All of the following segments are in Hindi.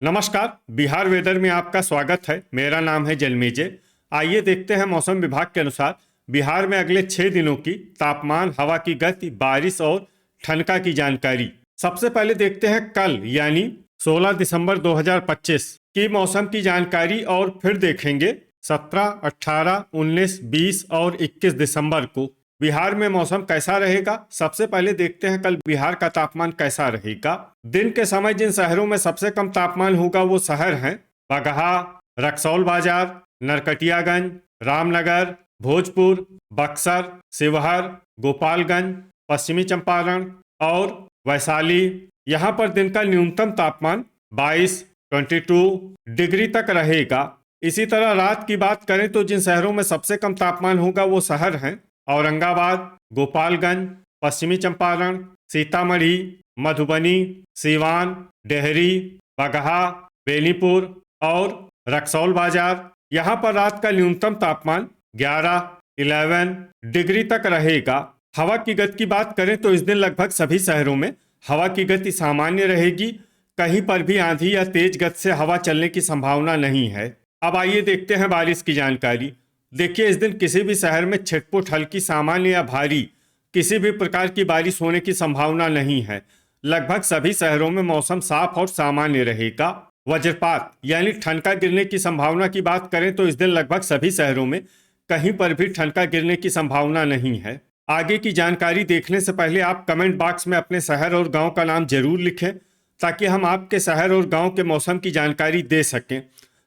नमस्कार। बिहार वेदर में आपका स्वागत है। मेरा नाम है जन्मेजय। आइए देखते हैं मौसम विभाग के अनुसार बिहार में अगले 6 दिनों की तापमान, हवा की गति, बारिश और ठनका की जानकारी। सबसे पहले देखते हैं कल यानी 16 दिसंबर 2025 की मौसम की जानकारी और फिर देखेंगे 17, 18, 19, 20 और 21 दिसंबर को बिहार में मौसम कैसा रहेगा। सबसे पहले देखते हैं कल बिहार का तापमान कैसा रहेगा। दिन के समय जिन शहरों में सबसे कम तापमान होगा वो शहर हैं बगहा, रक्सौल बाजार, नरकटियागंज, रामनगर, भोजपुर, बक्सर, शिवहर, गोपालगंज, पश्चिमी चंपारण और वैशाली। यहाँ पर दिन का न्यूनतम तापमान 22 डिग्री तक रहेगा। इसी तरह रात की बात करें तो जिन शहरों में सबसे कम तापमान होगा वो शहर हैं औरंगाबाद, गोपालगंज, पश्चिमी चंपारण, सीतामढ़ी, मधुबनी, सिवान, डेहरी, बगहा, बेनीपुर और रक्सौल बाजार। यहाँ पर रात का न्यूनतम तापमान 11 डिग्री तक रहेगा। हवा की गति की बात करें तो इस दिन लगभग सभी शहरों में हवा की गति सामान्य रहेगी। कहीं पर भी आंधी या तेज गति से हवा चलने की संभावना नहीं है। अब आइए देखते हैं बारिश की जानकारी। देखिए, इस दिन किसी भी शहर में छिटपुट, हल्की, सामान्य या भारी किसी भी प्रकार की बारिश होने की संभावना नहीं है। लगभग सभी शहरों में मौसम साफ और सामान्य रहेगा। वज्रपात यानी ठनका गिरने की संभावना की बात करें तो इस दिन लगभग सभी शहरों में कहीं पर भी ठनका गिरने की संभावना नहीं है। आगे की जानकारी देखने से पहले आप कमेंट बॉक्स में अपने शहर और गांव का नाम जरूर लिखें ताकि हम आपके शहर और गांव के मौसम की जानकारी दे सकें।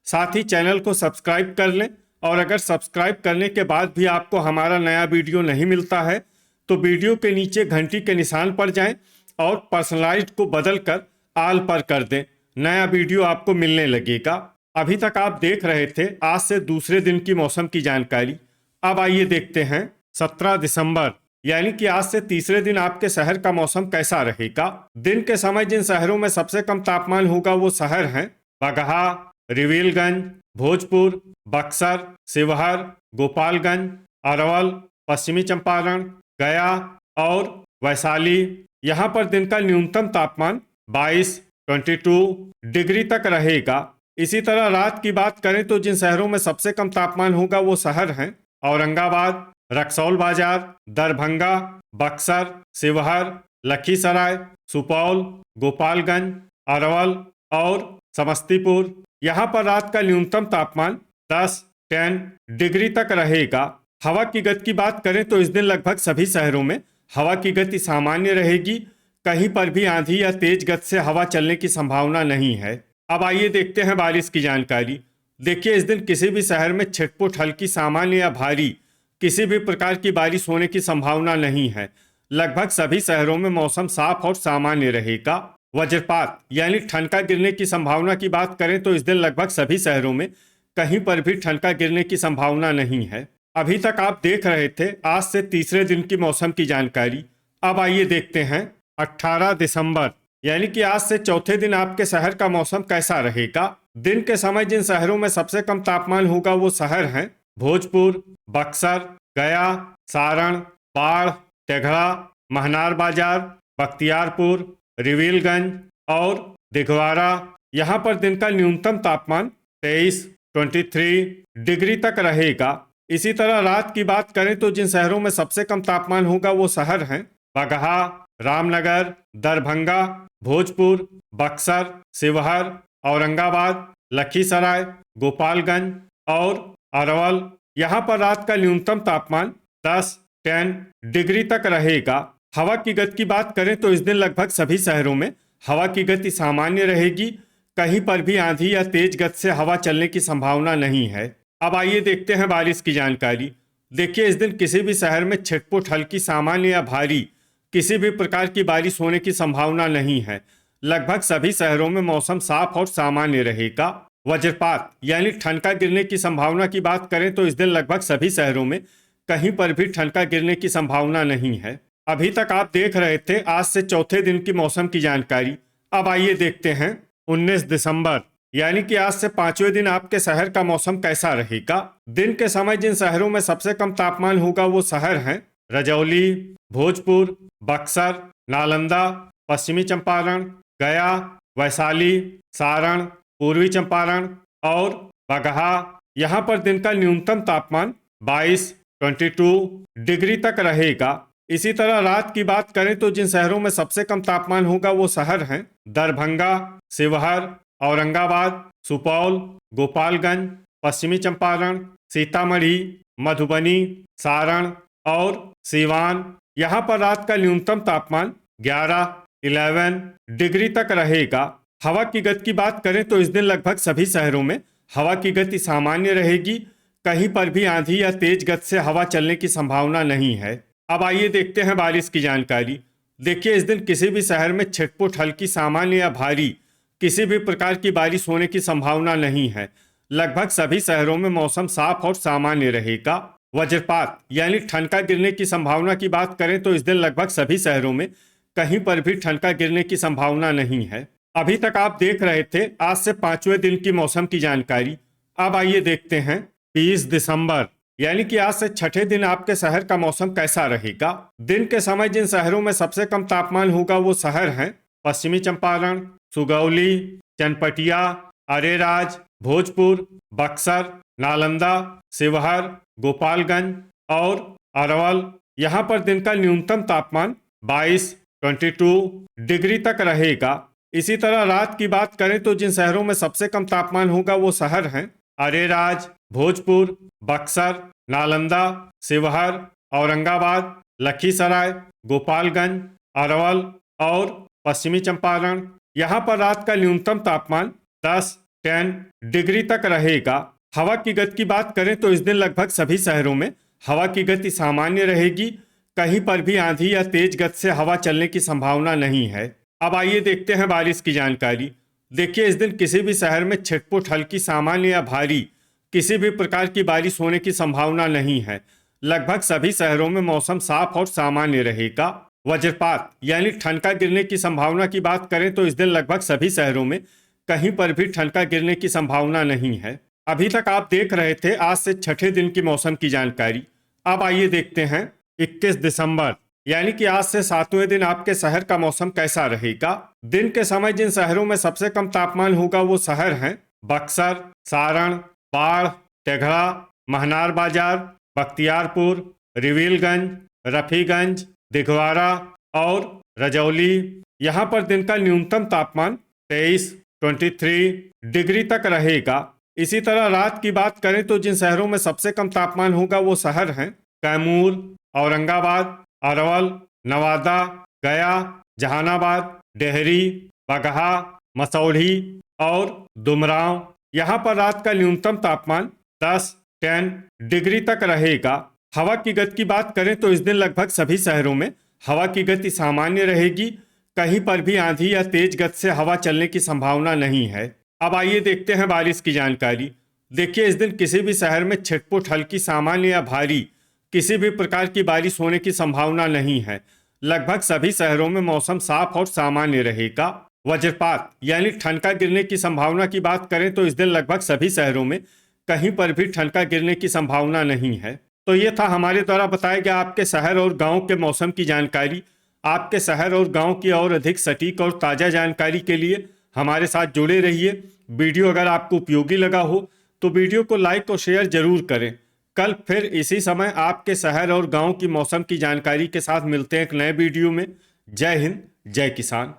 साथ ही चैनल को सब्सक्राइब कर लें और अगर सब्सक्राइब करने के बाद भी आपको हमारा नया वीडियो नहीं मिलता है तो वीडियो के नीचे घंटी के निशान पर जाएं और पर्सनलाइज्ड को बदलकर आल पर कर दें। नया वीडियो आपको मिलने लगेगा। अभी तक आप देख रहे थे आज से दूसरे दिन की मौसम की जानकारी। अब आइए देखते हैं 17 दिसंबर यानी कि आज से तीसरे दिन आपके शहर का मौसम कैसा रहेगा। दिन के समय जिन शहरों में सबसे कम तापमान होगा वो शहर हैं बगहा, रिविलगंज, भोजपुर, बक्सर, शिवहर, गोपालगंज, अरवल, पश्चिमी चंपारण, गया और वैशाली। यहाँ पर दिन का न्यूनतम तापमान 22 डिग्री तक रहेगा। इसी तरह रात की बात करें तो जिन शहरों में सबसे कम तापमान होगा वो शहर हैं औरंगाबाद, रक्सौल बाजार, दरभंगा, बक्सर, शिवहर, लखीसराय, सुपौल, गोपालगंज, अरवल और समस्तीपुर। यहाँ पर रात का न्यूनतम तापमान 10 डिग्री तक रहेगा। हवा की गति की बात करें तो इस दिन लगभग सभी शहरों में हवा की गति सामान्य रहेगी। कहीं पर भी आंधी या तेज गति से हवा चलने की संभावना नहीं है। अब आइए देखते हैं बारिश की जानकारी। देखिए, इस दिन किसी भी शहर में छिटपुट, हल्की, सामान्य या भारी किसी भी प्रकार की बारिश होने की संभावना नहीं है। लगभग सभी शहरों में मौसम साफ और सामान्य रहेगा। वज्रपात यानी ठनका गिरने की संभावना की बात करें तो इस दिन लगभग सभी शहरों में कहीं पर भी ठनका गिरने की संभावना नहीं है। अभी तक आप देख रहे थे आज से तीसरे दिन की मौसम की जानकारी। अब आइए देखते हैं 18 दिसंबर यानी कि आज से चौथे दिन आपके शहर का मौसम कैसा रहेगा। दिन के समय जिन शहरों में सबसे कम तापमान होगा वो शहर हैं भोजपुर, बक्सर, गया, सारण, बाढ़, तेघड़ा, महनार बाजार, बख्तियारपुर, रिविलगंज और दिघवारा। यहाँ पर दिन का न्यूनतम तापमान 23 डिग्री तक रहेगा। इसी तरह रात की बात करें तो जिन शहरों में सबसे कम तापमान होगा वो शहर हैं बगहा, रामनगर, दरभंगा, भोजपुर, बक्सर, शिवहर, औरंगाबाद, लखीसराय, गोपालगंज और अरवल। यहाँ पर रात का न्यूनतम तापमान 10 डिग्री तक रहेगा। हवा की गति की बात करें तो इस दिन लगभग सभी शहरों में हवा की गति सामान्य रहेगी। कहीं पर भी आंधी या तेज गति से हवा चलने की संभावना नहीं है। अब आइए देखते हैं बारिश की जानकारी। देखिए, इस दिन किसी भी शहर में छिटपुट, हल्की, सामान्य या भारी किसी भी प्रकार की बारिश होने की संभावना नहीं है। लगभग सभी शहरों में मौसम साफ और सामान्य रहेगा। वज्रपात यानी ठनका गिरने की संभावना की बात करें तो इस दिन लगभग सभी शहरों में कहीं पर भी ठनका गिरने की संभावना नहीं है। अभी तक आप देख रहे थे आज से चौथे दिन की मौसम की जानकारी। अब आइए देखते हैं 19 दिसंबर यानी कि आज से पांचवें दिन आपके शहर का मौसम कैसा रहेगा। दिन के समय जिन शहरों में सबसे कम तापमान होगा वो शहर हैं रजौली, भोजपुर, बक्सर, नालंदा, पश्चिमी चंपारण, गया, वैशाली, सारण, पूर्वी चंपारण और बगहा। यहाँ पर दिन का न्यूनतम तापमान 22 डिग्री तक रहेगा। इसी तरह रात की बात करें तो जिन शहरों में सबसे कम तापमान होगा वो शहर हैं दरभंगा, शिवहर, औरंगाबाद, सुपौल, गोपालगंज, पश्चिमी चंपारण, सीतामढ़ी, मधुबनी, सारण और सीवान। यहाँ पर रात का न्यूनतम तापमान 11 डिग्री तक रहेगा। हवा की गति की बात करें तो इस दिन लगभग सभी शहरों में हवा की गति सामान्य रहेगी। कहीं पर भी आंधी या तेज गति से हवा चलने की संभावना नहीं है। अब आइए देखते हैं बारिश की जानकारी। देखिए, इस दिन किसी भी शहर में छिटपुट हल्की सामान्य या भारी किसी भी प्रकार की बारिश होने की संभावना नहीं है। लगभग सभी शहरों में मौसम साफ और सामान्य रहेगा। वज्रपात यानी ठनका गिरने की संभावना की बात करें तो इस दिन लगभग सभी शहरों में कहीं पर भी ठनका गिरने की संभावना नहीं है। अभी तक आप देख रहे थे आज से 5वें दिन की मौसम की जानकारी। अब आइए देखते हैं 30 दिसंबर यानी कि आज से छठे दिन आपके शहर का मौसम कैसा रहेगा। दिन के समय जिन शहरों में सबसे कम तापमान होगा वो शहर हैं पश्चिमी चंपारण, सुगौली, चनपटिया, अरेराज, भोजपुर, बक्सर, नालंदा, शिवहर, गोपालगंज और अरवल। यहाँ पर दिन का न्यूनतम तापमान 22 डिग्री तक रहेगा। इसी तरह रात की बात करें तो जिन शहरों में सबसे कम तापमान होगा वो शहर हैं अरेराज, भोजपुर, बक्सर, नालंदा, शिवहर, औरंगाबाद, लखीसराय, गोपालगंज, अरवल और पश्चिमी चंपारण। यहाँ पर रात का न्यूनतम तापमान 10 डिग्री तक रहेगा। हवा की गति की बात करें तो इस दिन लगभग सभी शहरों में हवा की गति सामान्य रहेगी। कहीं पर भी आंधी या तेज गति से हवा चलने की संभावना नहीं है। अब आइए देखते हैं बारिश की जानकारी। देखिए, इस दिन किसी भी शहर में छिटपुट हल्की सामान्य या भारी किसी भी प्रकार की बारिश होने की संभावना नहीं है। लगभग सभी शहरों में मौसम साफ और सामान्य रहेगा। वज्रपात यानी ठनका गिरने की संभावना की बात करें तो इस दिन लगभग सभी शहरों में कहीं पर भी ठनका गिरने की संभावना नहीं है। अभी तक आप देख रहे थे आज से छठे दिन की मौसम की जानकारी। अब आइए देखते हैं 21 दिसंबर यानी कि आज से 7वें दिन आपके शहर का मौसम कैसा रहेगा। दिन के समय जिन शहरों में सबसे कम तापमान होगा वो शहर हैं बक्सर, सारण, बाढ़, तेघड़ा, महनार बाजार, बख्तियारपुर, रिविलगंज, रफीगंज, दिघवारा और रजौली। यहाँ पर दिन का न्यूनतम तापमान 23 डिग्री तक रहेगा। इसी तरह रात की बात करें तो जिन शहरों में सबसे कम तापमान होगा वो शहर हैं कैमूर, औरंगाबाद, अरवल, नवादा, गया, जहानाबाद, डेहरी, बगहा, मसौढ़ी और दुमराव। यहाँ पर रात का न्यूनतम तापमान 10 डिग्री तक रहेगा। हवा की गति की बात करें तो इस दिन लगभग सभी शहरों में हवा की गति सामान्य रहेगी। कहीं पर भी आंधी या तेज गति से हवा चलने की संभावना नहीं है। अब आइए देखते हैं बारिश की जानकारी। देखिए, इस दिन किसी भी शहर में छिटपुट हल्की सामान्य या भारी किसी भी प्रकार की बारिश होने की संभावना नहीं है। लगभग सभी शहरों में मौसम साफ और सामान्य रहेगा। वज्रपात यानी ठनका गिरने की संभावना की बात करें तो इस दिन लगभग सभी शहरों में कहीं पर भी ठनका गिरने की संभावना नहीं है। तो ये था हमारे द्वारा बताया गया आपके शहर और गांव के मौसम की जानकारी। आपके शहर और गांव की और अधिक सटीक और ताज़ा जानकारी के लिए हमारे साथ जुड़े रहिए। वीडियो अगर आपको उपयोगी लगा हो तो वीडियो को लाइक और शेयर जरूर करें। कल फिर इसी समय आपके शहर और गांव की मौसम की जानकारी के साथ मिलते हैं एक नए वीडियो में। जय हिंद, जय किसान।